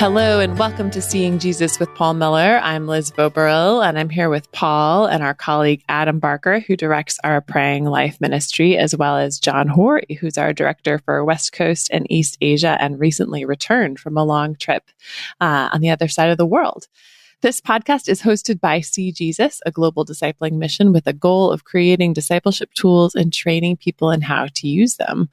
Hello and welcome to Seeing Jesus with Paul Miller. I'm Liz Voberil and I'm here with Paul and our colleague Adam Barker, who directs our Praying Life ministry, as well as John Horry, who's our director for West Coast and East Asia and recently returned from a long trip on the other side of the world. This podcast is hosted by seeJesus, a global discipling mission with a goal of creating discipleship tools and training people in how to use them.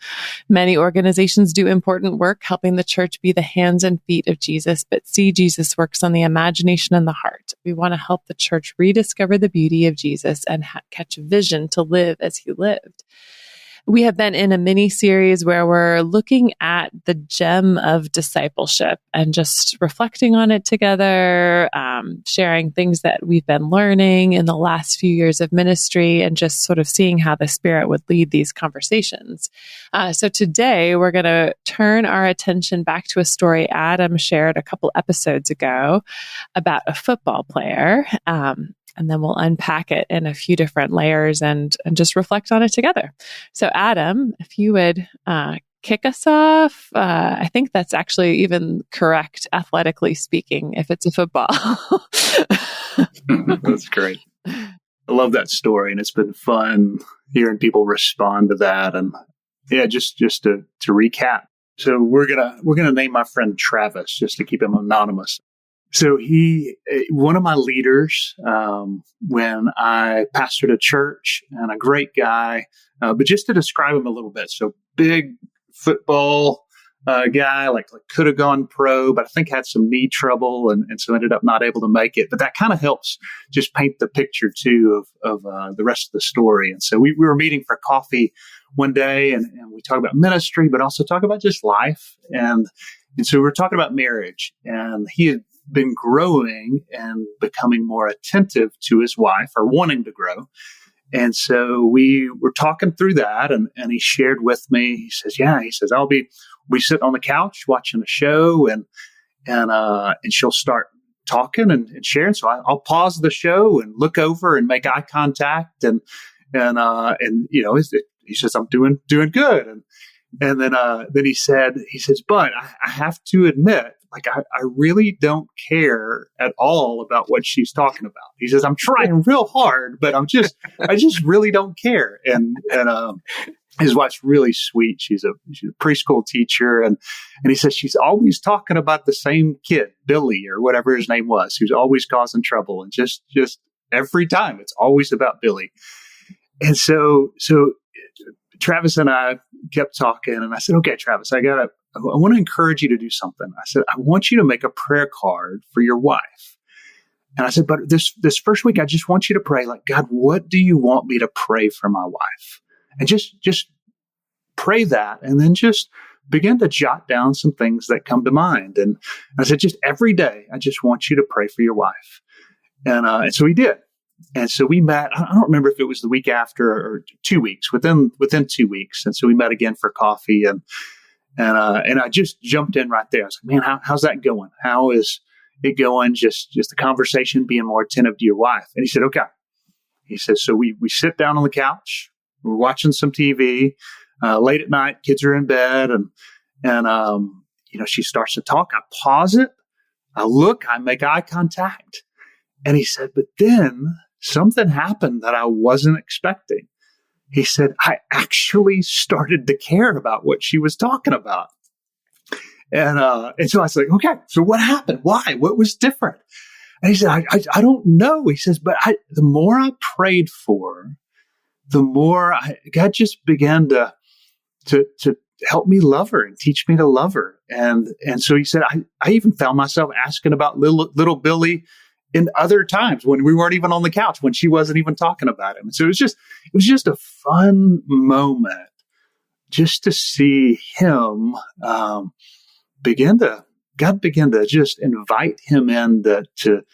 Many organizations do important work helping the church be the hands and feet of Jesus, but seeJesus works on the imagination and the heart. We want to help the church rediscover the beauty of Jesus and catch a vision to live as he lived. We have been in a mini series where we're looking at the gem of discipleship and just reflecting on it together, sharing things that we've been learning in the last few years of ministry, and just sort of seeing how the Spirit would lead these conversations. So today we're going to turn our attention back to a story Adam shared a couple episodes ago about a football player. And then we'll unpack it in a few different layers and just reflect on it together. So Adam, if you would kick us off, I think that's actually even correct, athletically speaking, if it's a football. That's great. I love that story, and it's been fun hearing people respond to that. And yeah, just to recap. So we're gonna name my friend Travis just to keep him anonymous. So he, one of my leaders, when I pastored a church, and a great guy, but just to describe him a little bit. So big football guy, like could have gone pro, but I think had some knee trouble and so ended up not able to make it. But that kind of helps just paint the picture too of the rest of the story. And so we were meeting for coffee one day, and we talked about ministry, but also talk about just life. And so we were talking about marriage, and he had been growing and becoming more attentive to his wife, or wanting to grow. And so we were talking through that, and he shared with me, he says, we sit on the couch watching a show, and she'll start talking and sharing. So I'll pause the show and look over and make eye contact, and he says, I'm doing good. And then he says, but I have to admit, like, I really don't care at all about what she's talking about. He says, I'm trying real hard, but I just really don't care. And his wife's really sweet. She's a preschool teacher. And he says, she's always talking about the same kid, Billy, or whatever his name was, who's always causing trouble. And just every time it's always about Billy. And so Travis and I kept talking, and I said, okay, Travis, I want to encourage you to do something. I said, I want you to make a prayer card for your wife. And I said, but this first week, I just want you to pray, like, God, what do you want me to pray for my wife? And just pray that, and then just begin to jot down some things that come to mind. And I said, just every day, I just want you to pray for your wife. And so he did. And so we met, I don't remember if it was the week after or 2 weeks, within 2 weeks. And so we met again for coffee, and I just jumped in right there. I was like, man, how's that going? How is it going? Just the conversation, being more attentive to your wife. And he said, okay. He says, so we sit down on the couch, we're watching some TV, late at night, kids are in bed, and she starts to talk. I pause it, I look, I make eye contact. And he said, but then something happened that I wasn't expecting. He said, I actually started to care about what she was talking about. And so I was like, okay, so what happened? Why? What was different? And he said, I don't know. He says, but the more I prayed for her, the more God just began to help me love her and teach me to love her. And so he said, I even found myself asking about little Billy in other times when we weren't even on the couch, when she wasn't even talking about him. And so it was just a fun moment just to see him God began to just invite him to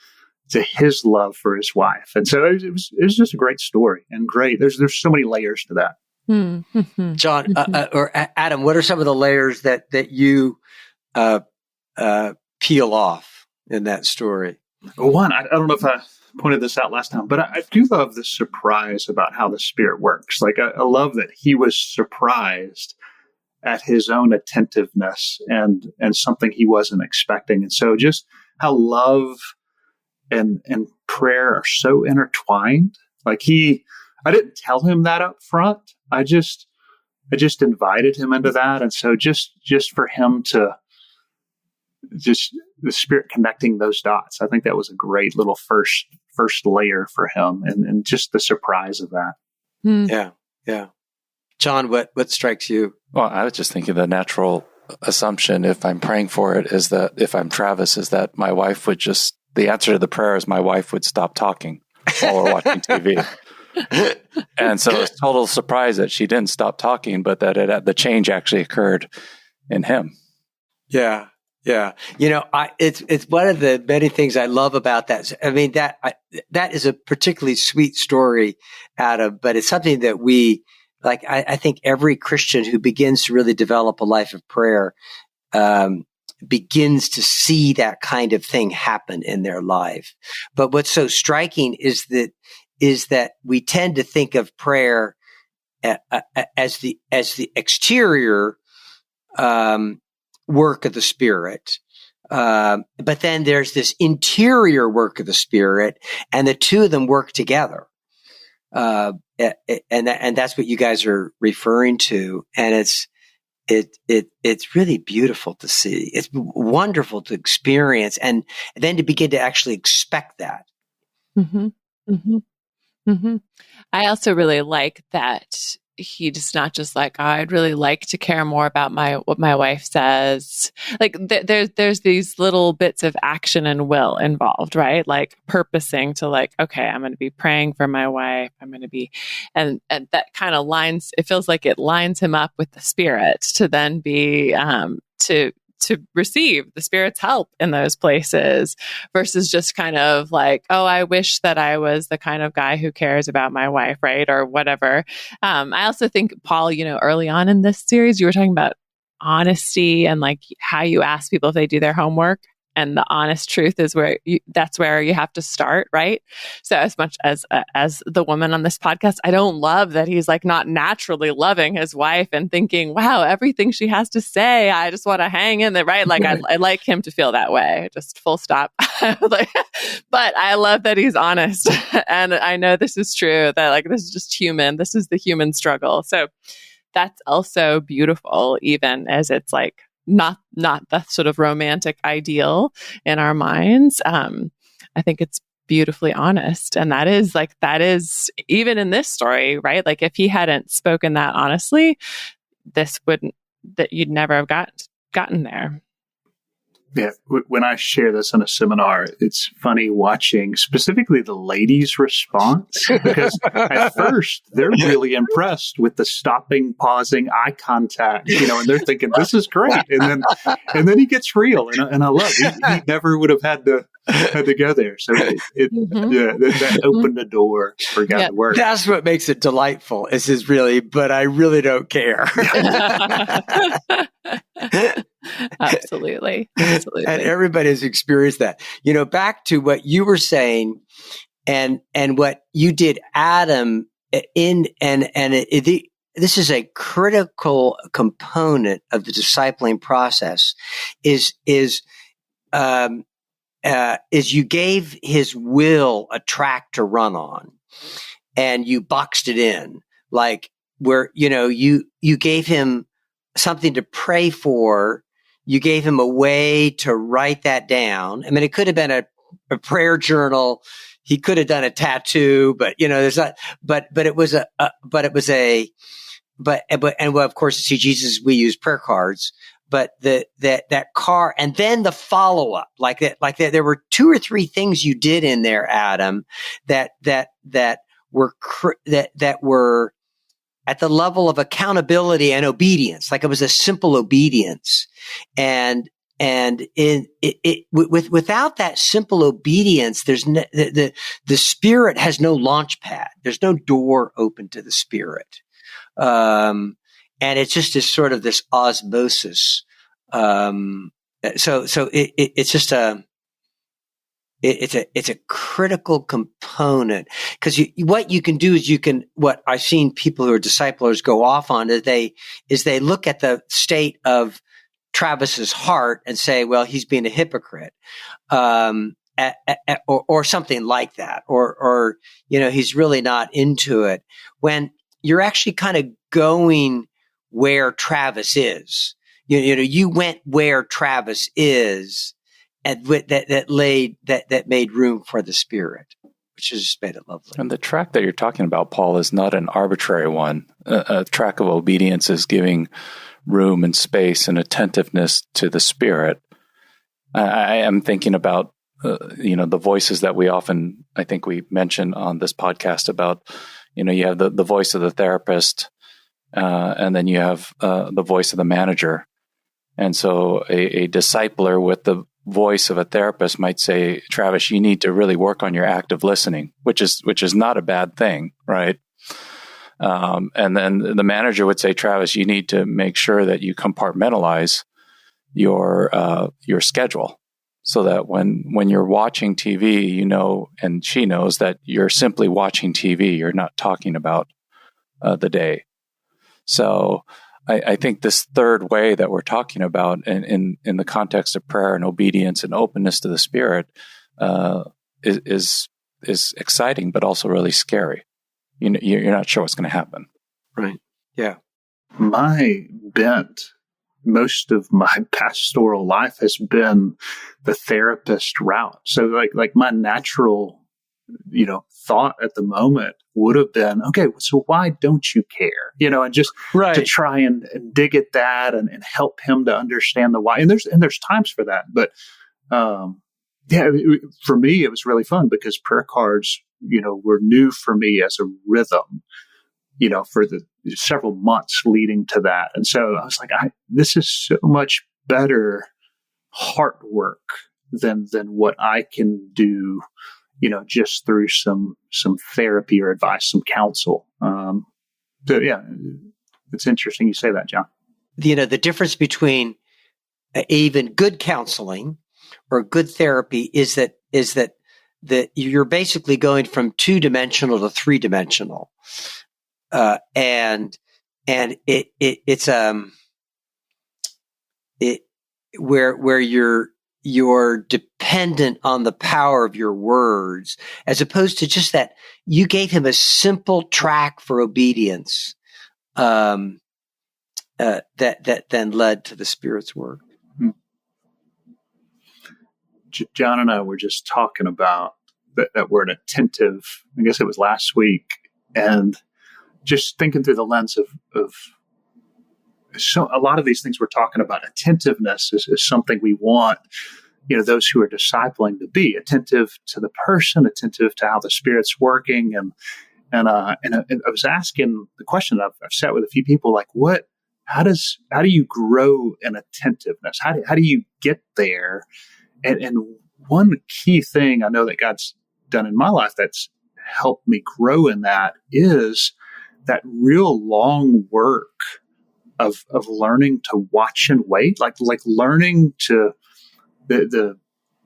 his love for his wife. And so it was just a great story, and great. There's so many layers to that. Mm-hmm. John or Adam, what are some of the layers that you peel off in that story? Well, one, I don't know if I pointed this out last time, but I do love the surprise about how the Spirit works. Like, I love that he was surprised at his own attentiveness and something he wasn't expecting. And so just how love and prayer are so intertwined. Like I didn't tell him that up front. I just invited him into that. And so just for him to just the Spirit connecting those dots, I think that was a great little first layer for him, and just the surprise of that. Yeah. John, what strikes you? Well, I was just thinking the natural assumption, if I'm praying for it, is that if I'm Travis, is that my wife would the answer to the prayer is my wife would stop talking while we're watching TV. And so it's total surprise that she didn't stop talking, but that the change actually occurred in him. Yeah. It's one of the many things I love about that. I mean, that is a particularly sweet story, Adam, but it's something that we, like, I think every Christian who begins to really develop a life of prayer, begins to see that kind of thing happen in their life. But what's so striking is that we tend to think of prayer as the exterior work of the Spirit. But then there's this interior work of the Spirit, and the two of them work together. And that's what you guys are referring to. And it's really beautiful to see. It's wonderful to experience, and then to begin to actually expect that. Mm-hmm. Mm-hmm. Mm-hmm. I also really like that he just not just like, oh, I'd really like to care more about what my wife says. Like there's these little bits of action and will involved, right? Like purposing to like, okay, I'm going to be praying for my wife. I'm going to be, and that kind of it feels like it lines him up with the Spirit to then be, to receive the Spirit's help in those places, versus just kind of like, oh, I wish that I was the kind of guy who cares about my wife, right? Or whatever. I also think, Paul, early on in this series, you were talking about honesty and like how you ask people if they do their homework. And the honest truth is that's where you have to start, right? So as much as the woman on this podcast, I don't love that he's like not naturally loving his wife and thinking, wow, everything she has to say, I just want to hang in there, right? Like I like him to feel that way, just full stop. But I love that he's honest. And I know this is true, that like this is just human. This is the human struggle. So that's also beautiful, even as it's like, not the sort of romantic ideal in our minds. I think it's beautifully honest. And that is even in this story, right? Like if he hadn't spoken that honestly, you'd never have gotten there. Yeah, when I share this in a seminar, it's funny watching specifically the ladies' response, because at first they're really impressed with the stopping, pausing, eye contact, and they're thinking this is great, and then he gets real, and I love it. He never would have had to go there, so that opened the door for God to work. That's what makes it delightful. Is really, but I really don't care. Absolutely. And everybody has experienced that. Back to what you were saying and what you did, Adam, this is a critical component of the discipling process is you gave his will a track to run on, and you boxed it in, like where, you gave him something to pray for. You gave him a way to write that down. I mean, it could have been a prayer journal. He could have done a tattoo, but there's not. But of course, to see Jesus, we use prayer cards. But that car, and then the follow up, like that, there were 2 or 3 things you did in there, Adam, that were at the level of accountability and obedience. Like it was a simple obedience. And without that simple obedience, there's the Spirit has no launch pad. There's no door open to the Spirit. And it's just this sort of this osmosis. So it's just it's a critical component, because what you can do is what I've seen people who are disciplers go off on is they look at the state of Travis's heart and say, well, he's being a hypocrite, or something like that, or he's really not into it, when you're actually kind of going where Travis is. You went where Travis is, and that made room for the Spirit, which has just made it lovely. And the track that you're talking about, Paul, is not an arbitrary one. A track of obedience is giving room and space and attentiveness to the Spirit. I am thinking about the voices that I think we mention on this podcast about, you have the voice of the therapist, and then you have the voice of the manager. And so a discipler with the voice of a therapist might say, Travis, you need to really work on your active listening, which is not a bad thing, right? And then the manager would say, Travis, you need to make sure that you compartmentalize your schedule, so that when you're watching TV, and she knows that you're simply watching TV, you're not talking about the day. So I think this third way that we're talking about in the context of prayer and obedience and openness to the Spirit is exciting, but also really scary. You're not sure what's going to happen. Right. Yeah. My bent, most of my pastoral life has been the therapist route. So like my natural, thought at the moment would have been, okay, so why don't you care? And just to try and dig at that and help him to understand the why. And there's times for that. But, for me, it was really fun because prayer cards, were new for me as a rhythm, for the several months leading to that. And so I was like, this is so much better heart work than what I can do, just through some therapy or advice, some counsel. So yeah, it's interesting you say that, John. The difference between even good counseling or good therapy is that you're basically going from 2-dimensional to 3-dimensional. And it's where you're dependent on the power of your words, as opposed to just that you gave him a simple track for obedience, that then led to the Spirit's work. John and I were just talking about that word attentive. I guess it was last week, and just thinking through the lens of so a lot of these things we're talking about. Attentiveness is something we want, those who are discipling to be attentive to the person, attentive to how the Spirit's working. And I was asking the question I've sat with a few people, like, how do you grow in attentiveness? How do you get there? And one key thing I know that God's done in my life that's helped me grow in that is that real long work of learning to watch and wait, like learning to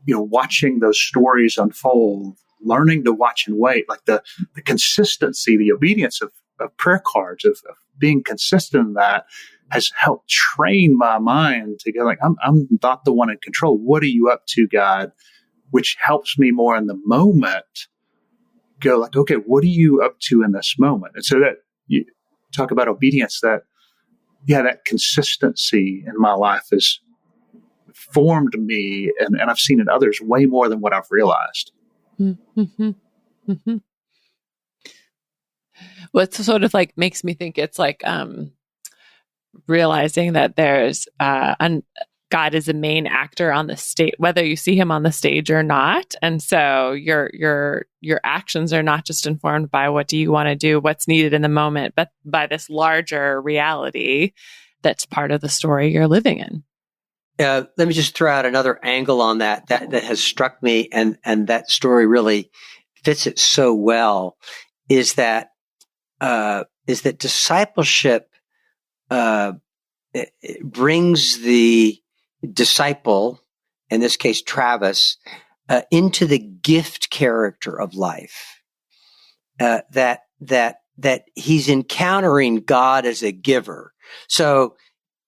watching those stories unfold, learning to watch and wait, like the consistency, the obedience of prayer cards, of being consistent in that has helped train my mind to go like, I'm not the one in control. What are you up to, God? Which helps me more in the moment go like, okay, what are you up to in this moment? And so that you talk about obedience, that consistency in my life has formed me, and I've seen in others way more than what I've realized. Mm-hmm. Mm-hmm. Well, it's sort of like makes me think it's like realizing that there's God is a main actor on the stage, whether you see him on the stage or not. And so your actions are not just informed by what do you want to do, what's needed in the moment, but by this larger reality that's part of the story you're living in. Let me just throw out another angle on that has struck me, and that story really fits it so well, is that discipleship it brings the disciple, in this case Travis, into the gift character of life. That he's encountering God as a giver. So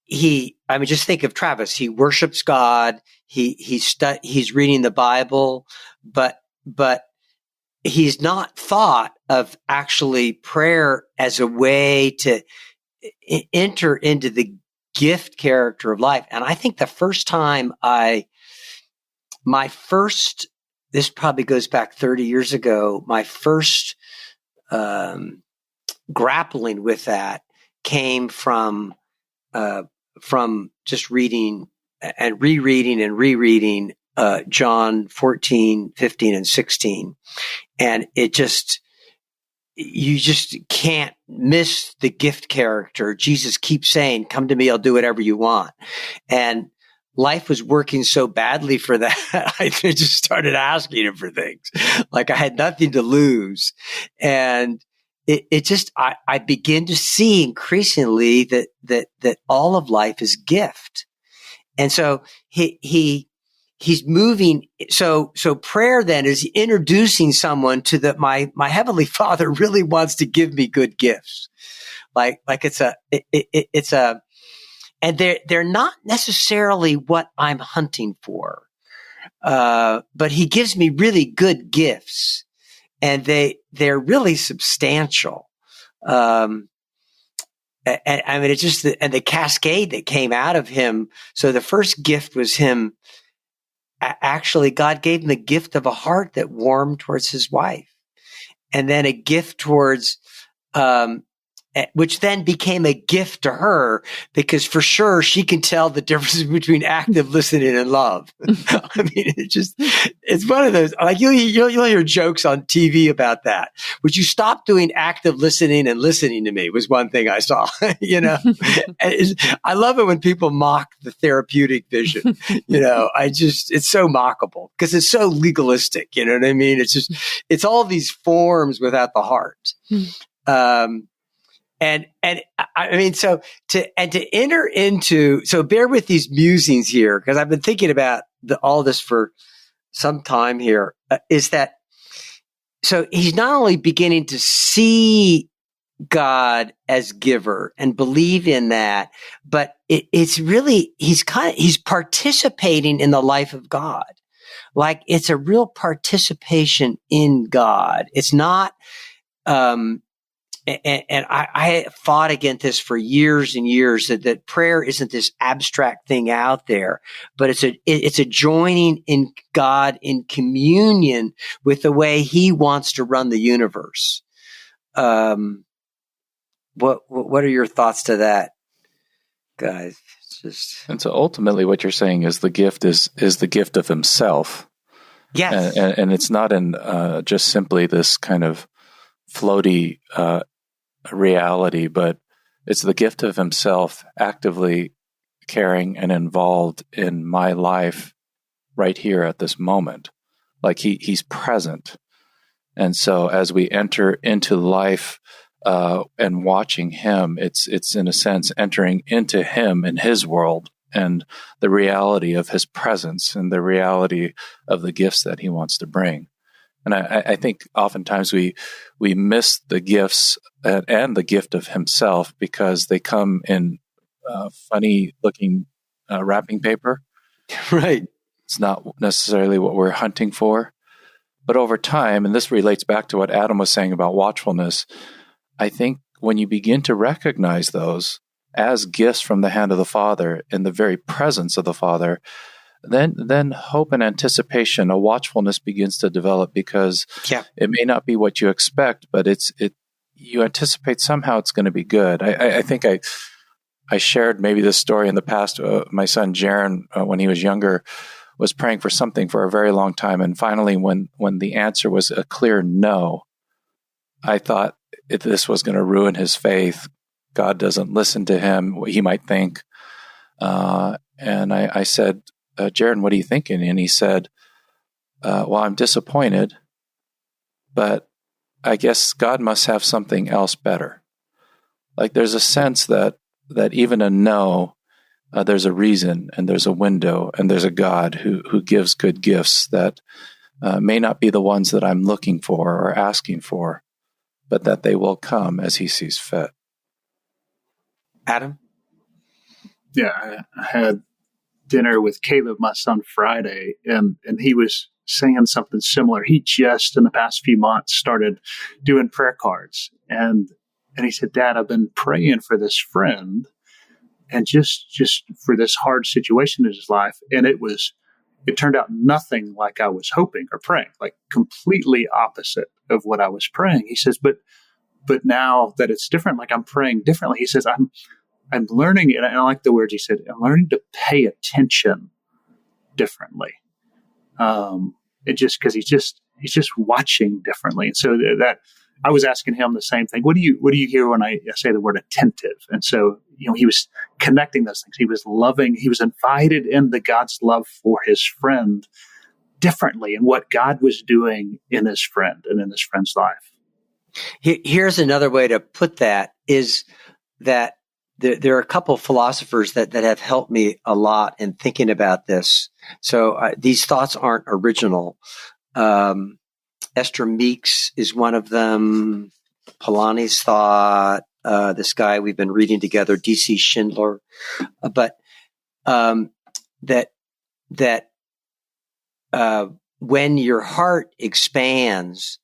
just think of Travis. He worships God. He's reading the Bible, but he's not thought of actually prayer as a way to enter into the gift character of life. And I think the first time this probably goes back 30 years ago, my first grappling with that came from just reading and rereading John 14, 15, and 16. And you just can't miss the gift character. Jesus keeps saying, come to me, I'll do whatever you want. And life was working so badly for that. I just started asking him for things. Like I had nothing to lose. And I begin to see increasingly that all of life is gift. And so he's moving. So prayer then is introducing someone to my Heavenly Father really wants to give me good gifts. Like and they're not necessarily what I'm hunting for. But he gives me really good gifts, and they're really substantial. And I mean, it's just the cascade that came out of him. So the first gift was him. Actually, God gave him the gift of a heart that warmed towards his wife, and then a gift towards, which then became a gift to her, because for sure she can tell the difference between active listening and love. I mean, it's one of those, like you'll hear jokes on TV about that. Would you stop doing active listening and listening to me was one thing I saw, I love it when people mock the therapeutic vision. It's so mockable because it's so legalistic. You know what I mean? It's all these forms without the heart. And I mean, so enter into, so bear with these musings here, because I've been thinking about all this for some time here, is that, so he's not only beginning to see God as giver and believe in that, but it's really, he's participating in the life of God. Like it's a real participation in God. It's not, and I fought against this for years and years, that prayer isn't this abstract thing out there, but it's a joining in God in communion with the way He wants to run the universe. What are your thoughts to that, guys? And so ultimately, what you're saying is the gift is the gift of Himself. Yes, and it's not in just simply this kind of floaty reality, but it's the gift of Himself actively caring and involved in my life right here at this moment. Like He's present. And so as we enter into life and watching Him, it's in a sense entering into Him and His world and the reality of His presence and the reality of the gifts that He wants to bring. And I think oftentimes we miss the gifts and the gift of Himself because they come in funny looking wrapping paper. Right. It's not necessarily what we're hunting for. But over time, and this relates back to what Adam was saying about watchfulness, I think when you begin to recognize those as gifts from the hand of the Father in the very presence of the Father, then hope and anticipation, a watchfulness begins to develop, because it may not be what you expect, but you anticipate somehow it's going to be good. I think I shared maybe this story in the past. My son Jaron, when he was younger, was praying for something for a very long time, and finally, when the answer was a clear no, I thought this was going to ruin his faith. God doesn't listen to him, he might think. And I said, Jaron, what are you thinking? And he said, well, I'm disappointed, but I guess God must have something else better. Like there's a sense that even a no, there's a reason and there's a window and there's a God who gives good gifts that may not be the ones that I'm looking for or asking for, but that they will come as he sees fit. Adam? Yeah, I had dinner with Caleb, my son, Friday, and he was saying something similar. He just, in the past few months, started doing prayer cards. And he said, Dad, I've been praying for this friend and just for this hard situation in his life. And it turned out nothing like I was hoping or praying, like completely opposite of what I was praying. He says, but now that it's different, like I'm praying differently. He says, I'm learning, and I like the words he said, I'm learning to pay attention differently. Because he's just watching differently. And so that I was asking him the same thing. What do you hear when I say the word attentive? And so, he was connecting those things. He was loving, he was invited into God's love for his friend differently and what God was doing in his friend and in his friend's life. Here's another way to put that is that there are a couple of philosophers that have helped me a lot in thinking about this. So these thoughts aren't original. Esther Meeks is one of them. Polanyi's thought, this guy we've been reading together, D.C. Schindler. But that when your heart expands,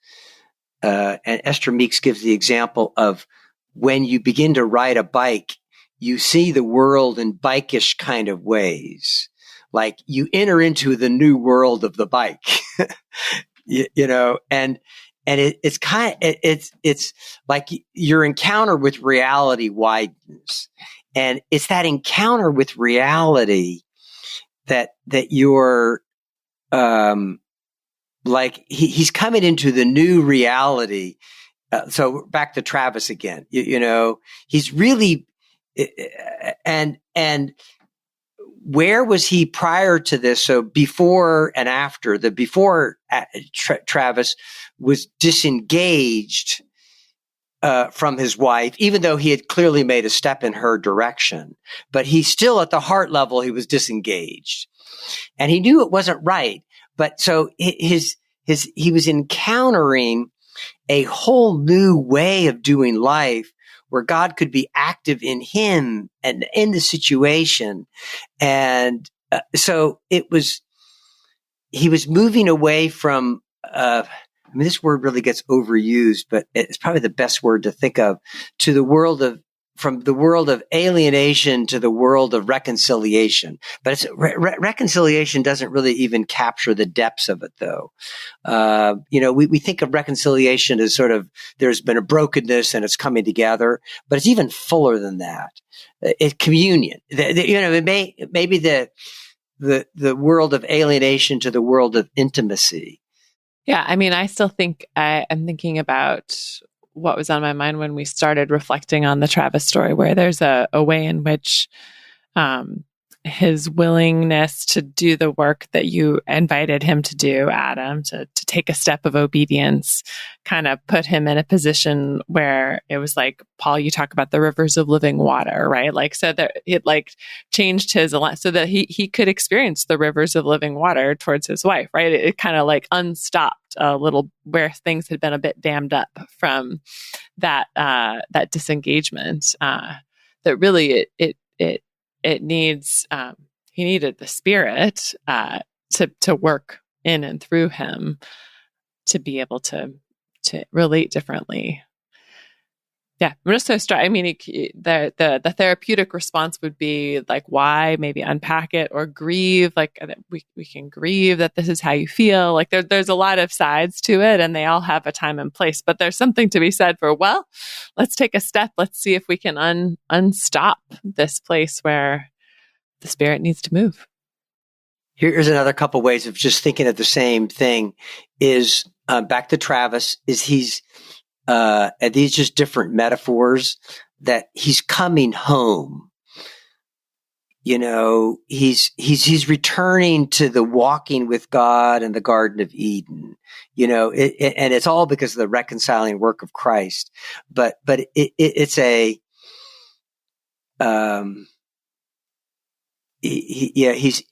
and Esther Meeks gives the example of when you begin to ride a bike, you see the world in bike-ish kind of ways. Like you enter into the new world of the bike, and it's kind of, it's like your encounter with reality widens. And it's that encounter with reality that you're, like he's coming into the new reality. So back to Travis again, he's really, and where was he prior to this? So before and after, Travis was disengaged from his wife, even though he had clearly made a step in her direction, but he still at the heart level, he was disengaged and he knew it wasn't right. But so he was encountering a whole new way of doing life where God could be active in him and in the situation. And so he was moving away from, this word really gets overused, but it's probably the best word to think of, from the world of alienation to the world of reconciliation. But it's reconciliation doesn't really even capture the depths of it, though. We think of reconciliation as sort of there's been a brokenness and it's coming together, but it's even fuller than that. It's communion. It may be the world of alienation to the world of intimacy. Yeah, I mean, I still think I'm thinking about what was on my mind when we started reflecting on the Travis story, where there's a way in which his willingness to do the work that you invited him to do, Adam, to take a step of obedience, kind of put him in a position where it was like, Paul, you talk about the rivers of living water, right? Like, so that it like changed his, so that he could experience the rivers of living water towards his wife, right? It kind of like unstopped a little where things had been a bit dammed up from that disengagement, that really it needs, he needed the Spirit to work in and through him to be able to relate differently. Yeah, I'm just so struck. I mean, the therapeutic response would be like, why? Maybe unpack it or grieve. Like we can grieve that this is how you feel. Like there's a lot of sides to it, and they all have a time and place. But there's something to be said for, well, let's take a step. Let's see if we can unstop this place where the Spirit needs to move. Here's another couple ways of just thinking of the same thing. Is back to Travis. And these just different metaphors that he's coming home. He's returning to the walking with God in the Garden of Eden. And it's all because of the reconciling work of Christ. But it's he's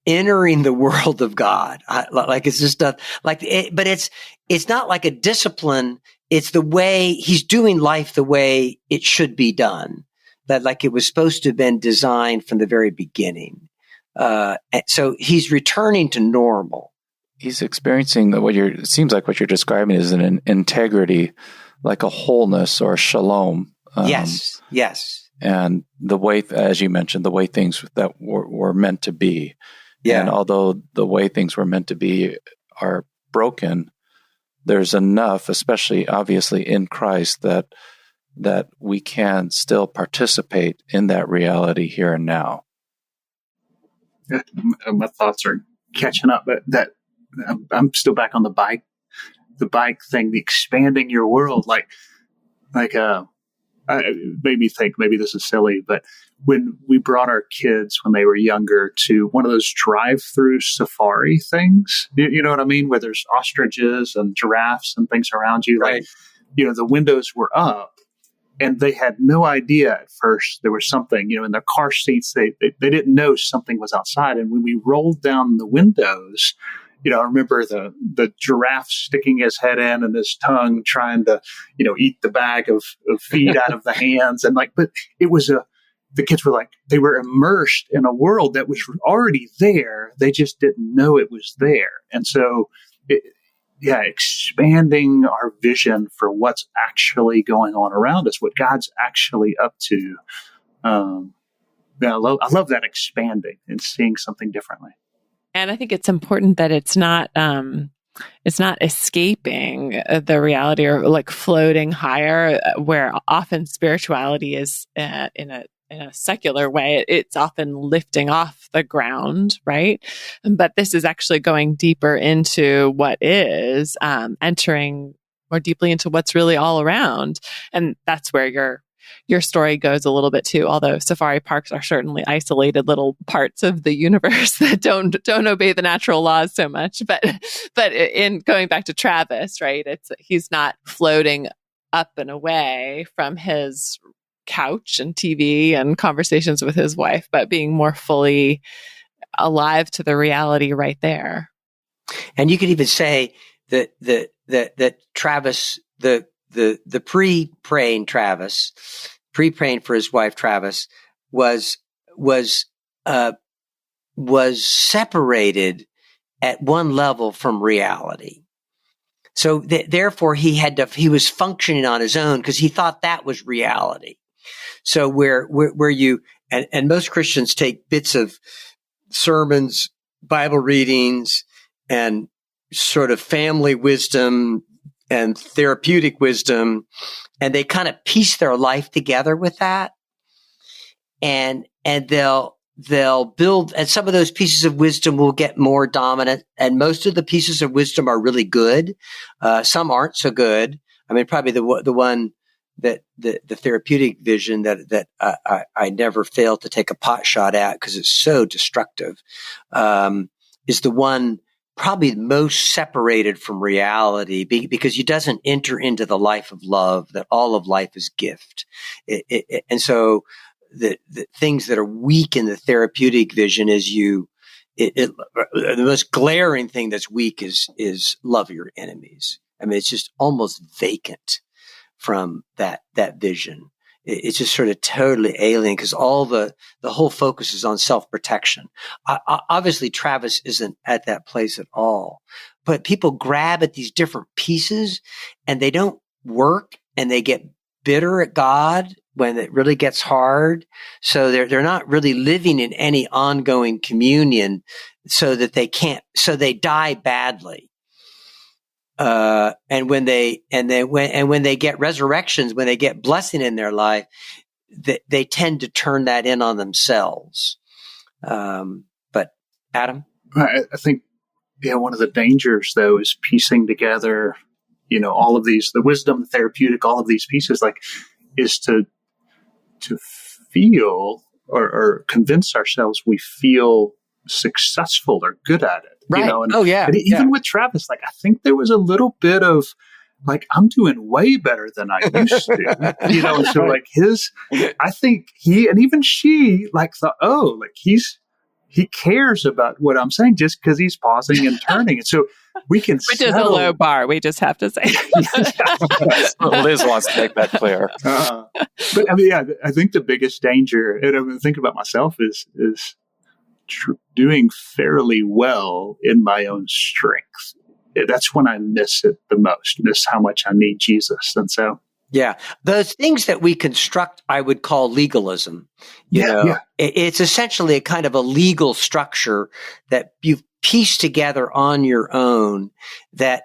entering the world of God. Like it's just but it's not like a discipline. It's the way he's doing life the way it should be done. That like it was supposed to have been designed from the very beginning. So he's returning to normal. He's experiencing it seems like what you're describing is an integrity, like a wholeness or shalom. Yes. And the way, as you mentioned, the way things that were meant to be. Yeah. And although the way things were meant to be are broken, there's enough, especially obviously in Christ, that we can still participate in that reality here and now. My thoughts are catching up, but I'm still back on the bike thing, the expanding your world, it made me think maybe this is silly, but when we brought our kids when they were younger to one of those drive-through safari things, you know what I mean? Where there's ostriches and giraffes and things around you. Right. Like, the windows were up and they had no idea at first there was something, in their car seats. They didn't know something was outside. And when we rolled down the windows, I remember the giraffe sticking his head in and his tongue trying to, eat the bag of feed out of the hands. And but it was the kids were like, they were immersed in a world that was already there. They just didn't know it was there. And so, expanding our vision for what's actually going on around us, what God's actually up to. I love that expanding and seeing something differently. And I think it's important that it's not escaping the reality or like floating higher, where often spirituality is in a secular way. It's often lifting off the ground, right? But this is actually going deeper into what is, entering more deeply into what's really all around. And that's where your story goes a little bit too, although safari parks are certainly isolated little parts of the universe that don't obey the natural laws so much. But in going back to Travis, right, he's not floating up and away from his couch and TV and conversations with his wife, but being more fully alive to the reality right there. And you could even say that Travis, the pre-praying for his wife Travis was separated at one level from reality. So therefore he was functioning on his own because he thought that was reality. So where you and most Christians take bits of sermons, Bible readings, and sort of family wisdom and therapeutic wisdom, and they kind of piece their life together with that, and they'll build, and some of those pieces of wisdom will get more dominant, and most of the pieces of wisdom are really good. Some aren't so good. I mean, probably the one that the therapeutic vision that I never fail to take a pot shot at because it's so destructive, is the one probably most separated from reality because he doesn't enter into the life of love, that all of life is gift. And so the things that are weak in the therapeutic vision is the most glaring thing that's weak is love your enemies. I mean, it's just almost vacant from that vision. It's just sort of totally alien because all the whole focus is on self-protection. Obviously, Travis isn't at that place at all, but people grab at these different pieces and they don't work, and they get bitter at God when it really gets hard. So they're not really living in any ongoing communion, so that they die badly. And when they get resurrections, when they get blessing in their life, they tend to turn that in on themselves. But Adam? I think, one of the dangers though is piecing together, all of these, the wisdom, the therapeutic, all of these pieces, is to feel or convince ourselves we feel successful or good at it. Right. And even with Travis, I think there was a little bit of I'm doing way better than I used to, and so I think he, and even she thought, he cares about what I'm saying just because he's pausing and turning. And so we can Which is a low bar, we just have to say. Liz wants to make that clear. But I mean, yeah, I think the biggest danger, and I'm thinking about myself, is doing fairly well in my own strength. That's when I miss it the most, miss how much I need Jesus. And so, yeah, those things that we construct, I would call legalism. You know, it's essentially a kind of a legal structure that you've pieced together on your own that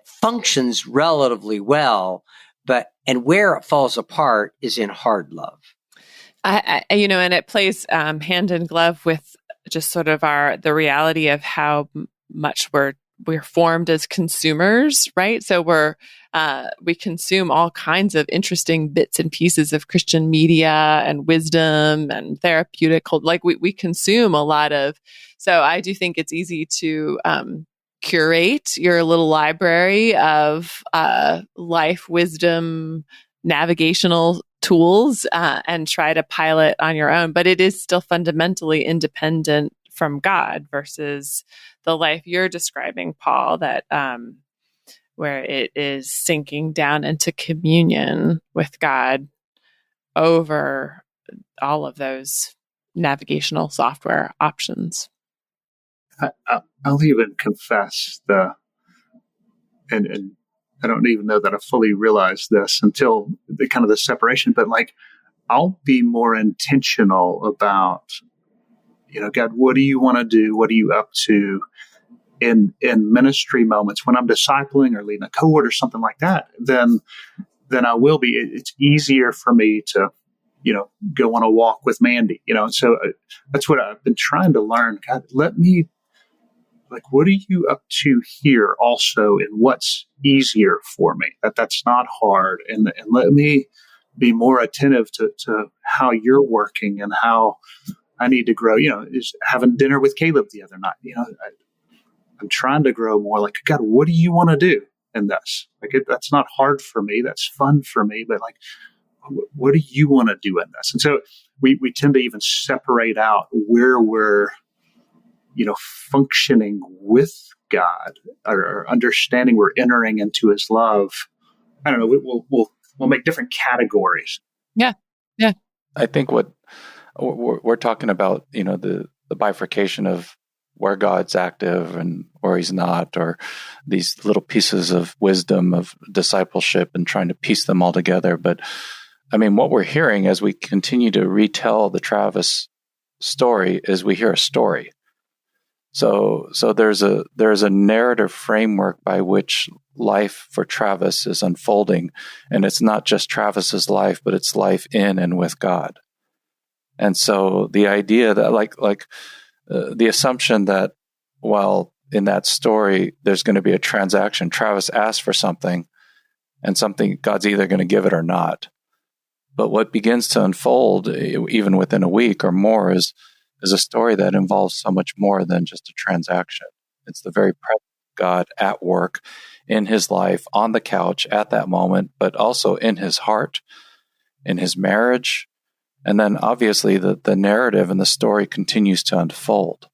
functions relatively well, and where it falls apart is in hard love. And it plays hand in glove with just sort of the reality of how much we're formed as consumers, right? So we consume all kinds of interesting bits and pieces of Christian media and wisdom and therapeutic, like we consume a lot of. So I do think it's easy to curate your little library of life wisdom, navigational tools, and try to pilot on your own. But it is still fundamentally independent from God versus the life you're describing, Paul, that where it is sinking down into communion with God over all of those navigational software options. I'll even confess and I don't even know that I fully realized this until the kind of the separation, but like I'll be more intentional about, God, what do you want to do? What are you up to in ministry moments when I'm discipling or leading a cohort or something like that? Then I will be. It's easier for me to, go on a walk with Mandy. So that's what I've been trying to learn. God, what are you up to here also, and what's easier for me? That's not hard, and let me be more attentive to how you're working and how I need to grow. Is having dinner with Caleb the other night. I'm trying to grow more. Like, God, what do you want to do in this? That's not hard for me. That's fun for me. But what do you want to do in this? And so we tend to even separate out where we're, functioning with God or understanding we're entering into His love. I don't know. We'll make different categories. Yeah. I think what we're talking about, the bifurcation of where God's active and where He's not, or these little pieces of wisdom of discipleship and trying to piece them all together. But I mean, what we're hearing as we continue to retell the Travis story is we hear a story. So there's a narrative framework by which life for Travis is unfolding, and it's not just Travis's life, but it's life in and with God. And so the idea that the assumption that while in that story there's going to be a transaction, Travis asked for something, and something God's either going to give it or not. But what begins to unfold, even within a week or more, is a story that involves so much more than just a transaction. It's the very presence of God at work in his life, on the couch at that moment, but also in his heart, in his marriage. And then obviously the narrative and the story continues to unfold.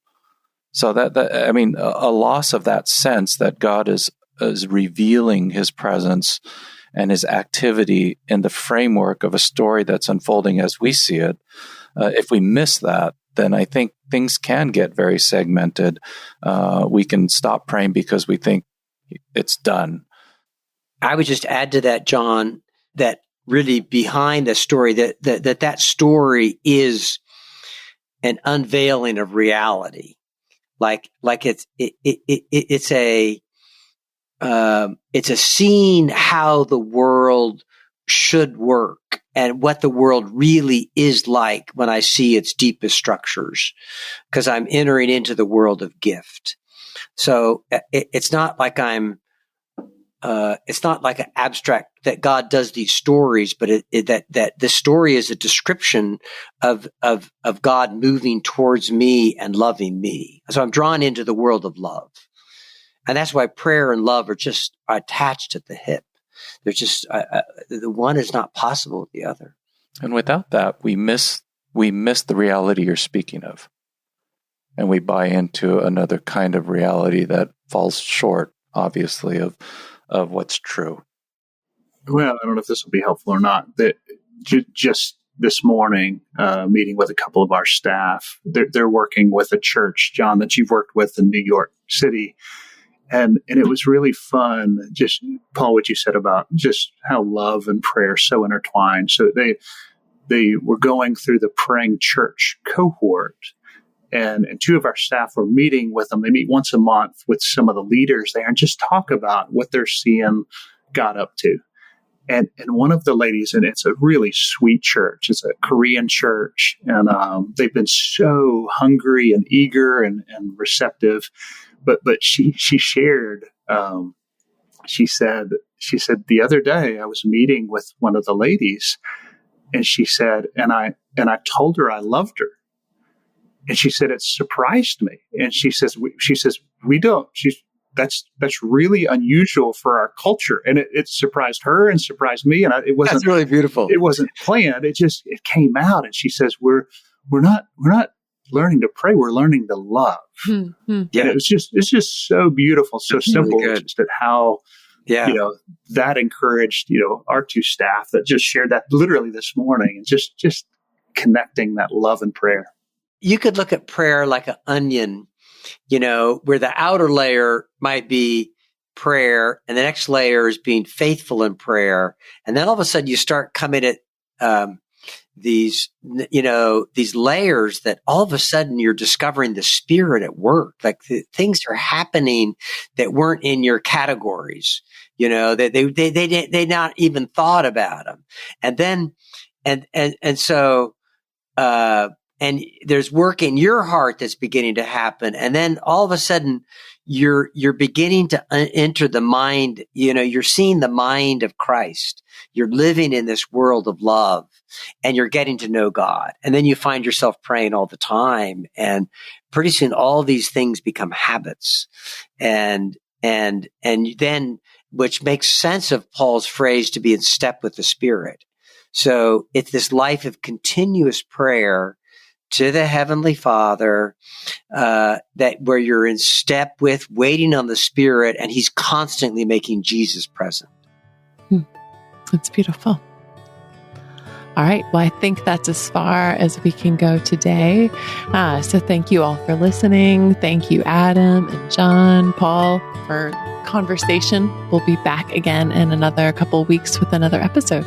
So a loss of that sense that God is revealing his presence and his activity in the framework of a story that's unfolding as we see it. If we miss that, then I think things can get very segmented. We can stop praying because we think it's done. I would just add to that, John, that really behind the story, that story is an unveiling of reality. Like it's a scene how the world should work and what the world really is like when I see its deepest structures, because I'm entering into the world of gift. So it's not like it's not like an abstract that God does these stories, but that the story is a description of God moving towards me and loving me. So I'm drawn into the world of love. And that's why prayer and love are just attached at the hip. They're just, the one is not possible with the other. And without that, we miss the reality you're speaking of. and we buy into another kind of reality that falls short, obviously, of what's true. Well, I don't know if this will be helpful or not. That just this morning, meeting with a couple of our staff, they're working with a church, John, that you've worked with in New York City. And it was really fun, just, Paul, what you said about just how love and prayer are so intertwined. So they were going through the praying church cohort, and two of our staff were meeting with them. They meet once a month with some of the leaders there and just talk about what they're seeing God up to. And one of the ladies, and it's a really sweet church, it's a Korean church, and they've been so hungry and eager and receptive. But she shared, she said the other day I was meeting with one of the ladies, and she said, and I told her I loved her, and she said it surprised me, and she says we don't. That's really unusual for our culture, and it surprised her and surprised me, and it wasn't. That's really beautiful. It wasn't planned. It came out, and she says we're not learning to pray, we're learning to love. Yeah. And it's just so beautiful, so That's simple, really good. just at how, that encouraged, our two staff that just shared that literally this morning, and just connecting that love and prayer. You could look at prayer like an onion, where the outer layer might be prayer and the next layer is being faithful in prayer. And then all of a sudden you start coming at, these layers that all of a sudden you're discovering the Spirit at work. Like things are happening that weren't in your categories, they not even thought about them. And then, so there's work in your heart that's beginning to happen. And then all of a sudden you're beginning to enter the mind, you're seeing the mind of Christ. You're living in this world of love, and you're getting to know God. And then you find yourself praying all the time, and pretty soon all these things become habits. And then, which makes sense of Paul's phrase to be in step with the Spirit. So it's this life of continuous prayer to the Heavenly Father, that where you're in step with, waiting on the Spirit, and He's constantly making Jesus present. That's beautiful. All right. Well, I think that's as far as we can go today. So thank you all for listening. Thank you, Adam and John, Paul, for conversation. We'll be back again in another couple of weeks with another episode.